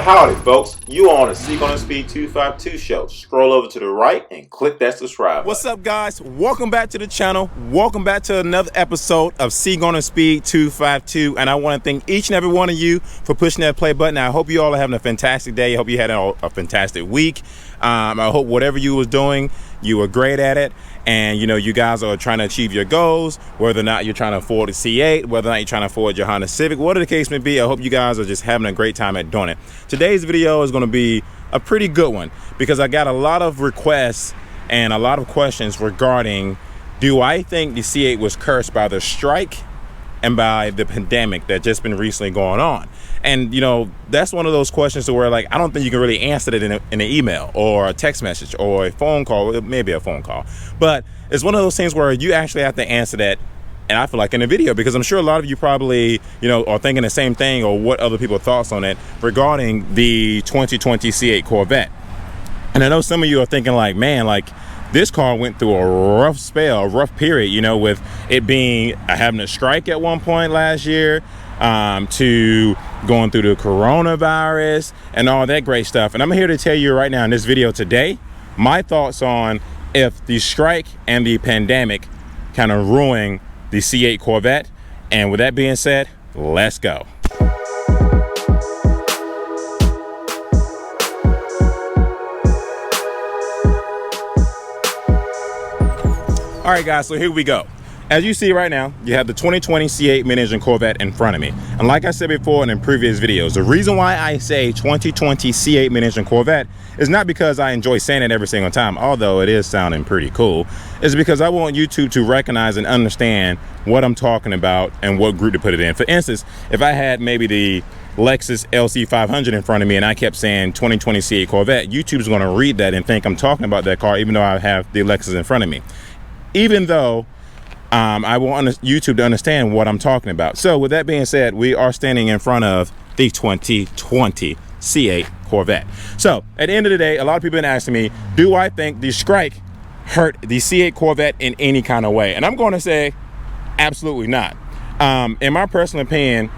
Well, howdy folks, you are on the C8 CORVETTE 252 show. Scroll over to the right and click that subscribe button. What's up guys, welcome back to the channel. Welcome back to another episode of C8 CORVETTE 252, and I want to thank each and every one of you for pushing that play button. I hope you all are having a fantastic day. I hope you had a fantastic week. I hope whatever you was doing, you were great at it, and you know, you guys are trying to achieve your goals, whether or not you're trying to afford a C8, whether or not you're trying to afford your Honda Civic, whatever the case may be. I hope you guys are just having a great time at doing it. Today's video is going to be a pretty good one because I got a lot of requests and a lot of questions regarding, do I think the C8 was cursed by the strike and by the pandemic that just been recently going on? And you know, that's one of those questions where like I don't think you can really answer it in an email or a text message or a phone call, maybe a phone call, but it's one of those things where you actually have to answer that, and I feel like in a video, because I'm sure a lot of you probably, you know, are thinking the same thing or what other people's thoughts on it regarding the 2020 C8 Corvette. And I know some of you are thinking like, man, like this car went through a rough spell, a rough period, you know, with it being having a strike at one point last year, to going through the coronavirus and all that great stuff. And I'm here to tell you right now in this video today, my thoughts on if the strike and the pandemic kind of ruined the C8 Corvette. And with that being said, let's go. All right guys, so here we go. As you see right now, you have the 2020 C8 Mid Engine Corvette in front of me. And like I said before and in previous videos, the reason why I say 2020 C8 Mid Engine Corvette is not because I enjoy saying it every single time, although it is sounding pretty cool. It's because I want YouTube to recognize and understand what I'm talking about and what group to put it in. For instance, if I had maybe the Lexus LC500 in front of me and I kept saying 2020 C8 Corvette, YouTube's going to read that and think I'm talking about that car even though I have the Lexus in front of me. Even though I want YouTube to understand what I'm talking about. So with that being said, we are standing in front of the 2020 C8 Corvette. So at the end of the day, a lot of people have been asking me, do I think the strike hurt the C8 Corvette in any kind of way? And I'm going to say absolutely not. In my personal opinion,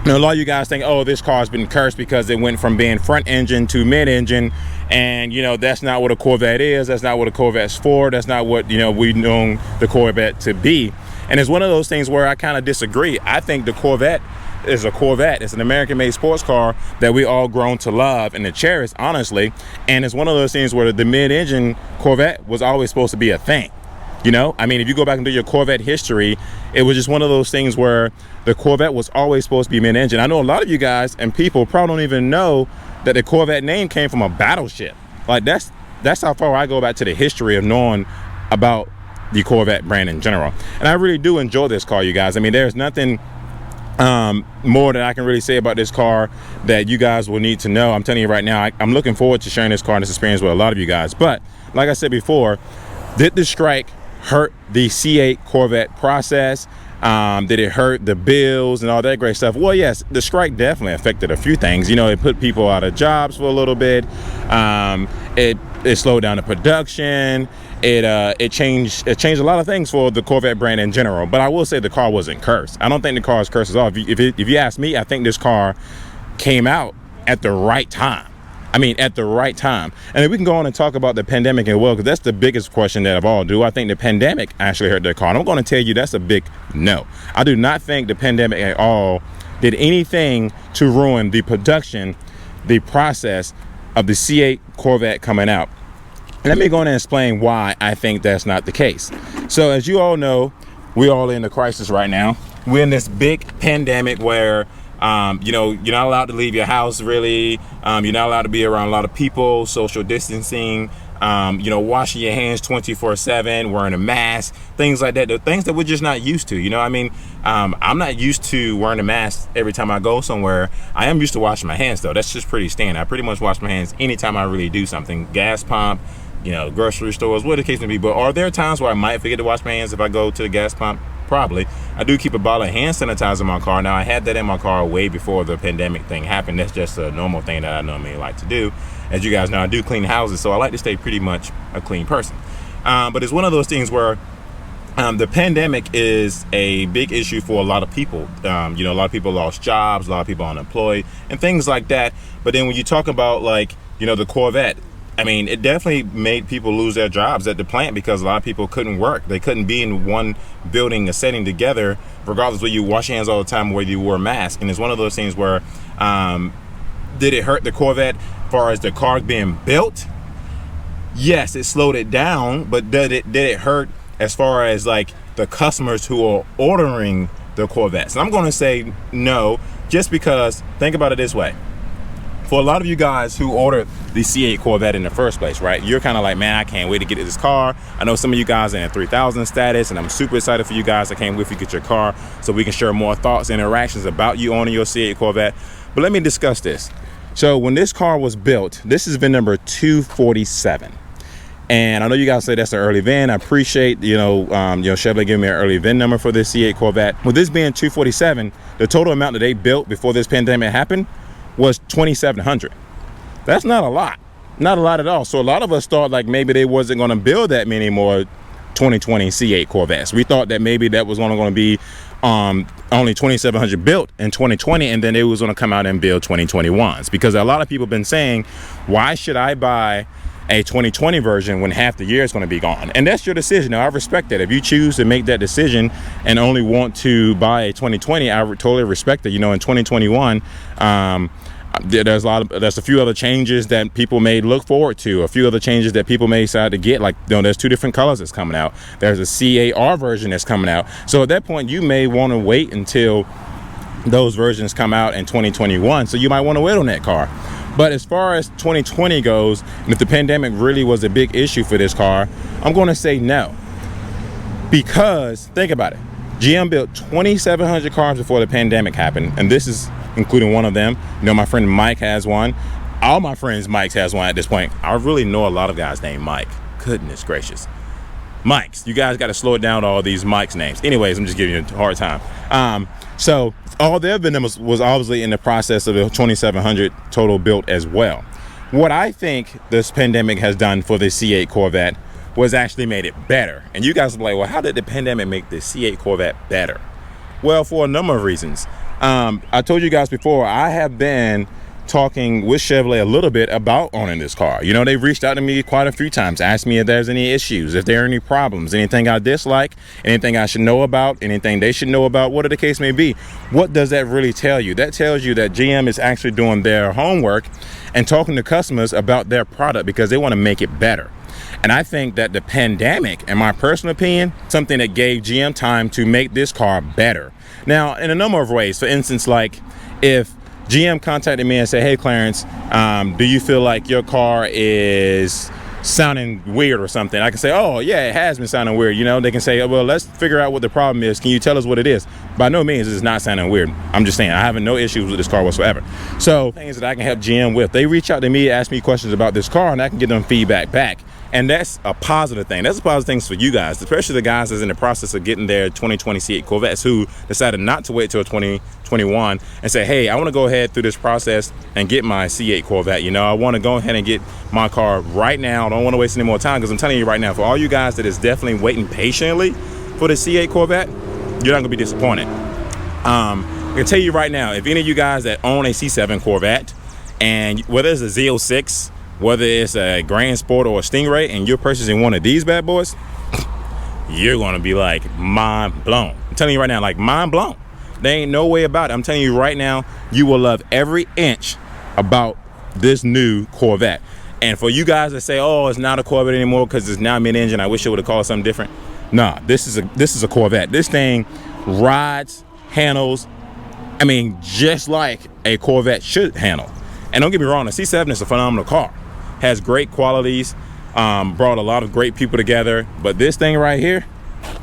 you know, a lot of you guys think, oh, this car's been cursed because it went from being front engine to mid engine, and you know, that's not what a Corvette is. That's not what a Corvette's for. That's not what, you know, we've known the Corvette to be. And it's one of those things where I kind of disagree. I think the Corvette is a Corvette. It's an American-made sports car that we all grown to love and to cherish, honestly. And it's one of those things where the mid-engine Corvette was always supposed to be a thing. You know, I mean, if you go back and do your Corvette history, it was just one of those things where the Corvette was always supposed to be mid-engine. I know a lot of you guys and people probably don't even know that the Corvette name came from a battleship. Like that's how far I go back to the history of knowing about the Corvette brand in general. And I really do enjoy this car, you guys. I mean, there's nothing more that I can really say about this car that you guys will need to know. I'm telling you right now, I'm looking forward to sharing this car and this experience with a lot of you guys. But like I said before, did the strike hurt the C8 Corvette process? Did it hurt the bills and all that great stuff? Well, yes, the strike definitely affected a few things. You know, it put people out of jobs for a little bit. It slowed down the production. It changed a lot of things for the Corvette brand in general. But I will say the car wasn't cursed. I don't think the car is cursed at all. If you ask me, I think this car came out at the right time. I mean, at the right time. And if we can go on and talk about the pandemic as well, because that's the biggest question that of all. Do I think the pandemic actually hurt the car? And I'm going to tell you that's a big no. I do not think the pandemic at all did anything to ruin the production, the process of the C8 Corvette coming out. Let me go on and explain why I think that's not the case. So as you all know, we're all in a crisis right now. We're in this big pandemic where you know, you're not allowed to leave your house really. You're not allowed to be around a lot of people, social distancing, you know, washing your hands 24/7, wearing a mask, things like that. The things that we're just not used to, you know. I mean, I'm not used to wearing a mask every time I go somewhere. I am used to washing my hands though. That's just pretty standard. I pretty much wash my hands anytime I really do something. Gas pump, you know, grocery stores, whatever the case may be. But are there times where I might forget to wash my hands if I go to the gas pump? Probably. I do keep a bottle of hand sanitizer in my car. Now, I had that in my car way before the pandemic thing happened. That's just a normal thing that I normally like to do. As you guys know, I do clean houses, so I like to stay pretty much a clean person. But it's one of those things where The pandemic is a big issue for a lot of people. You know, a lot of people lost jobs, a lot of people unemployed, and and things like that. But then when you talk about, like, you know, the Corvette, I mean, it definitely made people lose their jobs at the plant because a lot of people couldn't work. They couldn't be in one building or setting together, regardless whether you wash your hands all the time or whether you wore a mask. And it's one of those things where, did it hurt the Corvette as far as the car being built? Yes, it slowed it down, but did it hurt as far as like the customers who are ordering the Corvettes? And I'm going to say no, just because, think about it this way. For a lot of you guys who ordered the C8 Corvette in the first place, right? You're kind of like, man, I can't wait to get this car. I know some of you guys are in 3000 status, and I'm super excited for you guys. I can't wait for you to get your car so we can share more thoughts and interactions about you owning your C8 Corvette. But let me discuss this. So when this car was built, this is VIN number 247. And I know you guys say that's an early VIN. I appreciate, Chevrolet giving me an early VIN number for this C8 Corvette. With this being 247, the total amount that they built before this pandemic happened was 2,700. That's not a lot. Not a lot at all. So a lot of us thought like maybe they wasn't going to build that many more 2020 C8 Corvettes. We thought that maybe that was only going to be only 2,700 built in 2020, and then they was going to come out and build 2021s, because a lot of people have been saying, why should I buy a 2020 version when half the year is going to be gone? And that's your decision. Now, I respect that. If you choose to make that decision and only want to buy a 2020, I totally respect it. You know, in 2021, there's a few other changes that people may look forward to, a few other changes that people may decide to get. Like, there's 2 different colors that's coming out. There's a C8R version that's coming out. So at that point, you may want to wait until those versions come out in 2021. So you might want to wait on that car. But as far as 2020 goes, and if the pandemic really was a big issue for this car, I'm going to say no. Because think about it. GM built 2,700 cars before the pandemic happened, and this is including one of them. You know, my friend Mike has one. All my friends Mike has one at this point. I really know a lot of guys named Mike. Goodness gracious. Mikes. You guys got to slow it down to all these Mike's names. Anyways, I'm just giving you a hard time. So all their VIN numbers was obviously in the process of the 2,700 total built as well. What I think this pandemic has done for the C8 Corvette was actually made it better. And you guys are like, well, how did the pandemic make the C8 Corvette better? Well, for a number of reasons. I told you guys before, I have been talking with Chevrolet a little bit about owning this car. You know, they've reached out to me quite a few times, asked me if there's any issues, if there are any problems, anything I dislike, anything I should know about, anything they should know about, whatever the case may be. What does that really tell you? That tells you that GM is actually doing their homework and talking to customers about their product because they want to make it better. And I think that the pandemic, in my personal opinion, something that gave GM time to make this car better. Now, in a number of ways, for instance, like if GM contacted me and said, hey, Clarence, do you feel like your car is sounding weird or something? I can say, oh, yeah, it has been sounding weird. You know, they can say, well, let's figure out what the problem is. Can you tell us what it is? By no means is it not sounding weird. I'm just saying, I have no issues with this car whatsoever. So things that I can help GM with. They reach out to me, ask me questions about this car, and I can give them feedback back. And that's a positive thing. That's a positive thing for you guys, especially the guys that's in the process of getting their 2020 C8 Corvettes who decided not to wait till 2021 and say, hey, I want to go ahead through this process and get my C8 Corvette. You know, I want to go ahead and get my car right now. I don't want to waste any more time, because I'm telling you right now, for all you guys that is definitely waiting patiently for the C8 Corvette, you're not going to be disappointed. I can tell you right now, if any of you guys that own a C7 Corvette, and whether it's a Z06, whether it's a Grand Sport or a Stingray, and you're purchasing one of these bad boys, you're gonna be like mind blown. I'm telling you right now, like mind blown. There ain't no way about it. I'm telling you right now, you will love every inch about this new Corvette. And for you guys that say, oh, it's not a Corvette anymore because it's now mid engine, I wish it would have called something different. Nah, this is a Corvette. This thing rides, handles, I mean, just like a Corvette should handle. And don't get me wrong, the C7 is a phenomenal car. Has great qualities, brought a lot of great people together, but this thing right here,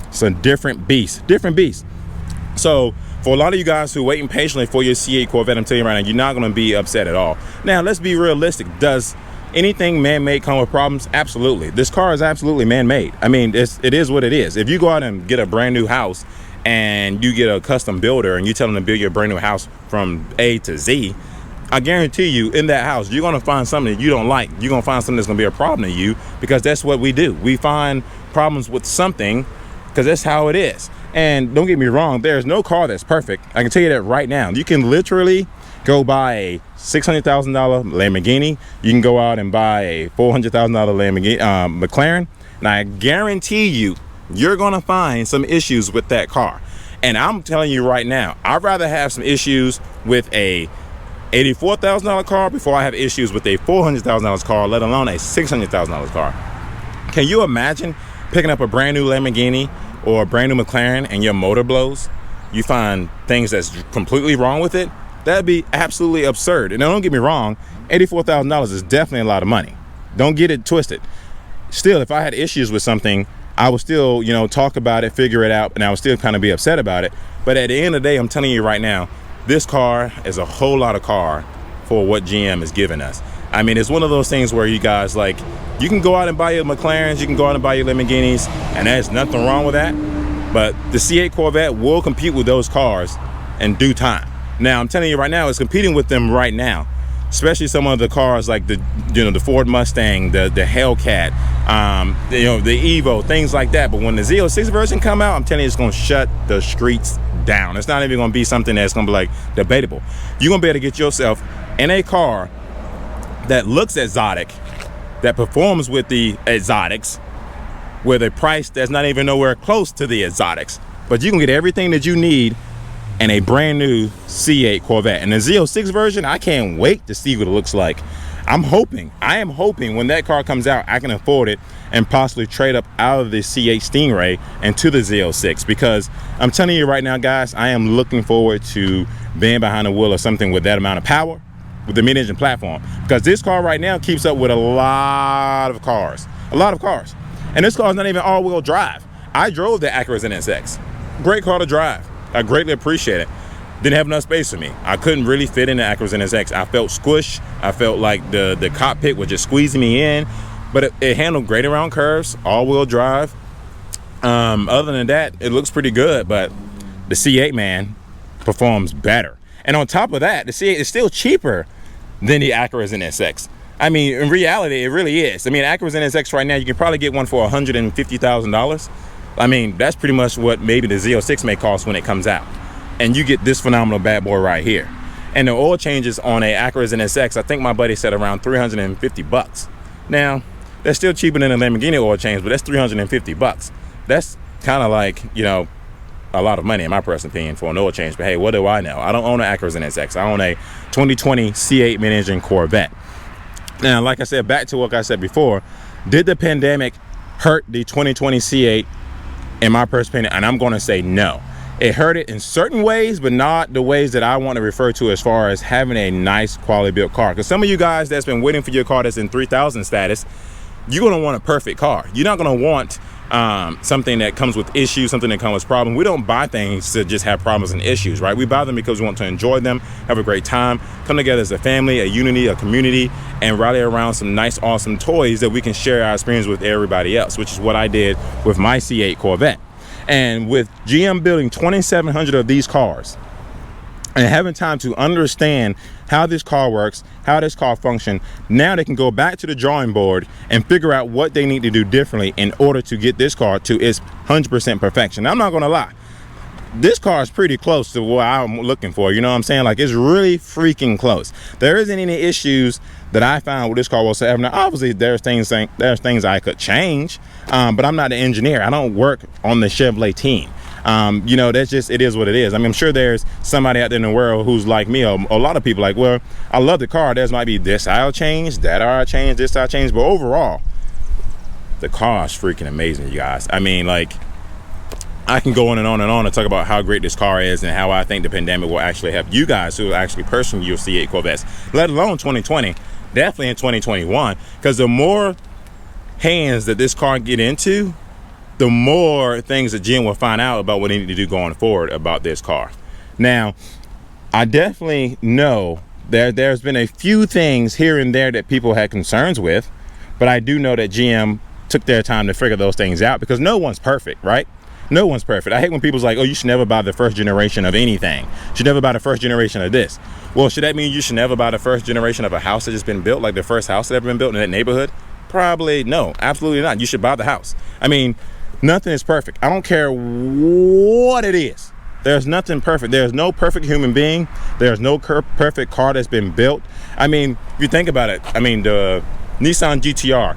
it's a different beast. So for a lot of you guys who are waiting patiently for your C8 Corvette, I'm telling you right now, you're not going to be upset at all. Now, let's be realistic. Does anything man-made come with problems? Absolutely. This car is absolutely man-made. I mean, it is what it is. If you go out and get a brand new house and you get a custom builder and you tell them to build your brand new house from A to Z, I guarantee you, in that house, you're going to find something that you don't like. You're going to find something that's going to be a problem to you, because that's what we do. We find problems with something because that's how it is. And don't get me wrong, there's no car that's perfect. I can tell you that right now. You can literally go buy a $600,000 Lamborghini. You can go out and buy a $400,000 Lamborghini McLaren, and I guarantee you, you're gonna find some issues with that car. And I'm telling you right now, I'd rather have some issues with a $84,000 car before I have issues with a $400,000 car, let alone a $600,000 car. Can you imagine picking up a brand new Lamborghini or a brand new McLaren and your motor blows? You find things that's completely wrong with it? That'd be absolutely absurd. And don't get me wrong, $84,000 is definitely a lot of money. Don't get it twisted. Still, if I had issues with something, I would still, you know, talk about it, figure it out, and I would still kind of be upset about it. But at the end of the day, I'm telling you right now, this car is a whole lot of car for what GM is giving us. I mean, it's one of those things where you guys, like, you can go out and buy your McLarens, you can go out and buy your Lamborghinis, and there's nothing wrong with that. But the C8 Corvette will compete with those cars in due time. Now, I'm telling you right now, it's competing with them right now. Especially some of the cars like the Ford Mustang, the Hellcat, the Evo, things like that. But when the Z06 version come out, I'm telling you, it's gonna shut the streets down. It's not even gonna be something that's gonna be like debatable. You're gonna be able to get yourself in a car that looks exotic, that performs with the exotics, with a price that's not even nowhere close to the exotics. But you can get everything that you need and a brand new C8 Corvette. And the Z06 version, I can't wait to see what it looks like. I am hoping when that car comes out, I can afford it and possibly trade up out of the C8 Stingray into the Z06, because I'm telling you right now, guys, I am looking forward to being behind the wheel of something with that amount of power, with the mid-engine platform, because this car right now keeps up with a lot of cars. And this car is not even all-wheel drive. I drove the Acura NSX. Great car to drive. I greatly appreciate it. Didn't have enough space for me. I couldn't really fit in the Acura NSX. I felt squished. I felt like the cockpit was just squeezing me in, but it handled great around curves, all-wheel drive. Other than that, it looks pretty good, but the C8, man, performs better. And on top of that, the C8 is still cheaper than the Acura NSX. I mean, in reality, it really is. I mean, Acura NSX right now, you can probably get one for $150,000. I mean, that's pretty much what maybe the Z06 may cost when it comes out. And you get this phenomenal bad boy right here. And the oil changes on a Acura NSX, I think my buddy said around 350 bucks. Now, that's still cheaper than a Lamborghini oil change, but that's 350 bucks. That's kind of like, you know, a lot of money in my personal opinion for an oil change. But hey, what do I know? I don't own an Acura NSX. I own a 2020 C8 Mid Engine Corvette. Now, like I said, back to what I said before, did the pandemic hurt the 2020 C8? In my personal opinion, and I'm going to say no. It hurt it in certain ways, but not the ways that I want to refer to as far as having a nice quality built car. Because some of you guys that's been waiting for your car that's in 3000 status, you're going to want a perfect car. You're not going to want something that comes with issues, something that comes with problems. We don't buy things to just have problems and issues, right? We buy them because we want to enjoy them, have a great time, come together as a family, a unity, a community, and rally around some nice, awesome toys that we can share our experience with everybody else, which is what I did with my C8 Corvette. And with GM building 2,700 of these cars and having time to understand how this car works, how this car functions, now they can go back to the drawing board and figure out what they need to do differently in order to get this car to its 100% perfection. Now, I'm not gonna lie, this car is pretty close to what I'm looking for. You know what I'm saying? Like, it's really freaking close. There isn't any issues that I found with this car whatsoever. Now, obviously, there's things I could change, but I'm not an engineer. I don't work on the Chevrolet team. You know, that's just, it is what it is. I mean, I'm sure there's somebody out there in the world who's like me, a lot of people like, well, I love the car. There's might be this I'll change, that I'll change, this I'll change. But overall, the car is freaking amazing, you guys. I mean, like, I can go on and on and on and talk about how great this car is and how I think the pandemic will actually help you guys who actually purchasing your C8 Corvettes, let alone 2020, definitely in 2021, because the more hands that this car get into, the more things that GM will find out about what they need to do going forward about this car. Now, I definitely know that there's been a few things here and there that people had concerns with, but I do know that GM took their time to figure those things out, because no one's perfect, right? No one's perfect. I hate when people's like, oh, you should never buy the first generation of anything. You should never buy the first generation of this. Well, should that mean you should never buy the first generation of a house that just been built, like the first house that ever been built in that neighborhood? Probably no, absolutely not. You should buy the house. I mean, nothing is perfect. I don't care what it is. There's nothing perfect. There's no perfect human being. There's no perfect car that's been built. I mean, if you think about it, I mean, the Nissan GTR,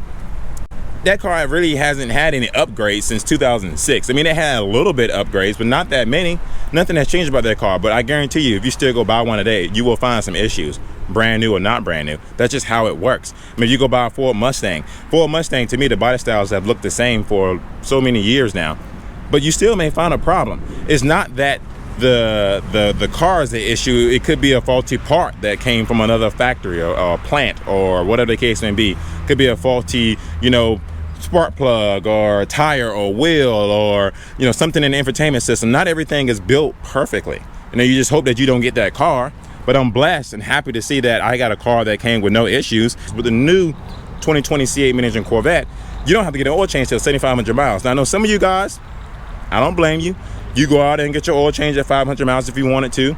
that car really hasn't had any upgrades since 2006. I mean, it had a little bit of upgrades, but not that many. Nothing has changed about that car. But I guarantee you, if you still go buy one today, you will find some issues, brand new or not brand new. That's just how it works. I mean, you go buy a Ford Mustang. Ford Mustang, to me, the body styles have looked the same for so many years now, but you still may find a problem. It's not that the car is the issue. It could be a faulty part that came from another factory or plant or whatever the case may be. Could be a faulty, you know, spark plug or a tire or wheel or, you know, something in the infotainment system. Not everything is built perfectly. You know, you just hope that you don't get that car. But I'm blessed and happy to see that I got a car that came with no issues. With the new 2020 C8 Mid Engine Corvette, you don't have to get an oil change till 7,500 miles. Now, I know some of you guys, I don't blame you. You go out and get your oil change at 500 miles if you wanted to.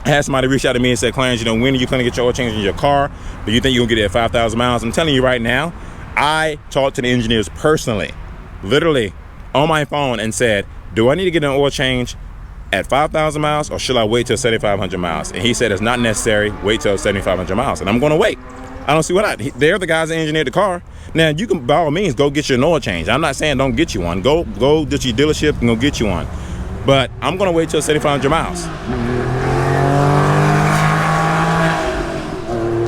I had somebody reach out to me and said, Clarence, you know, when are you planning to get your oil change in your car? But you think you're gonna get it at 5,000 miles? I'm telling you right now, I talked to the engineers personally, literally on my phone, and said, do I need to get an oil change at 5,000 miles or should I wait till 7,500 miles? And he said, it's not necessary, wait till 7,500 miles. And I'm gonna wait. I don't see why not. They're the guys that engineered the car. Now, you can, by all means, go get your oil change. I'm not saying don't get you one. Go to your dealership and go get you one. But I'm gonna wait till 7,500 miles.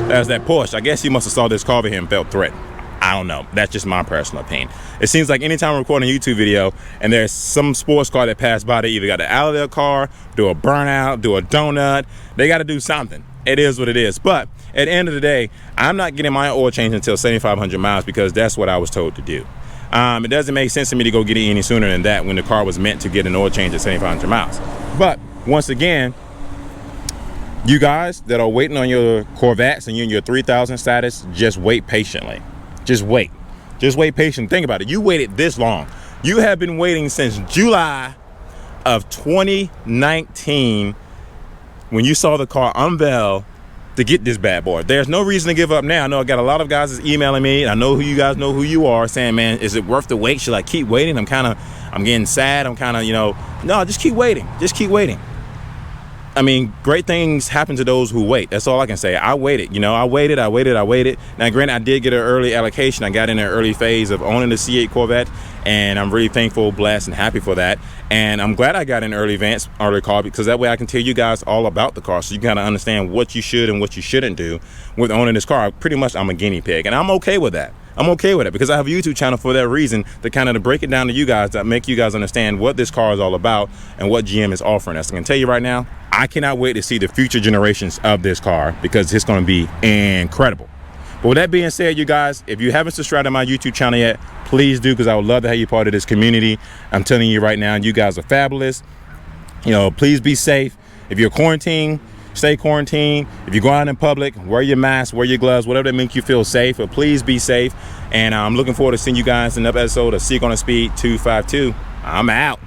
There's that Porsche. I guess he must have saw this car over here and felt threatened. I don't know. That's just my personal opinion. It seems like anytime I'm recording a YouTube video and there's some sports car that passed by, they either got to out of their car, do a burnout, do a donut. They got to do something. It is what it is. But at the end of the day, I'm not getting my oil change until 7,500 miles because that's what I was told to do. It doesn't make sense to me to go get it any sooner than that when the car was meant to get an oil change at 7,500 miles. But once again, you guys that are waiting on your Corvettes and you're in your 3,000 status, just wait patiently. Just wait. Just wait patiently. Think about it. You waited this long. You have been waiting since July of 2019 when you saw the car unveil to get this bad boy. There's no reason to give up now. I know I got a lot of guys that's emailing me. I know who you guys know who you are, saying, man, is it worth the wait? Should I keep waiting? I'm getting sad. I'm kind of, you know, no, just keep waiting. Just keep waiting. I mean, great things happen to those who wait. That's all I can say. I waited, you know, I waited. Now, granted, I did get an early allocation. I got in an early phase of owning the C8 Corvette, and I'm really thankful, blessed, and happy for that. And I'm glad I got an early car because that way I can tell you guys all about the car, so you kind of understand what you should and what you shouldn't do with owning this car. Pretty much, I'm a guinea pig, and I'm okay with that. I'm okay with it because I have a YouTube channel for that reason, to kind of break it down to you guys, that make you guys understand what this car is all about and what GM is offering us. I can tell you right now, I cannot wait to see the future generations of this car because it's going to be incredible. But with that being said, you guys, if you haven't subscribed to my YouTube channel yet, please do, because I would love to have you part of this community. I'm telling you right now, you guys are fabulous. You know, please be safe. If you're quarantined, stay quarantined. If you go out in public, wear your mask, wear your gloves, whatever that makes you feel safe, but please be safe. And I'm looking forward to seeing you guys in another episode of Seek on a Speed 252. I'm out.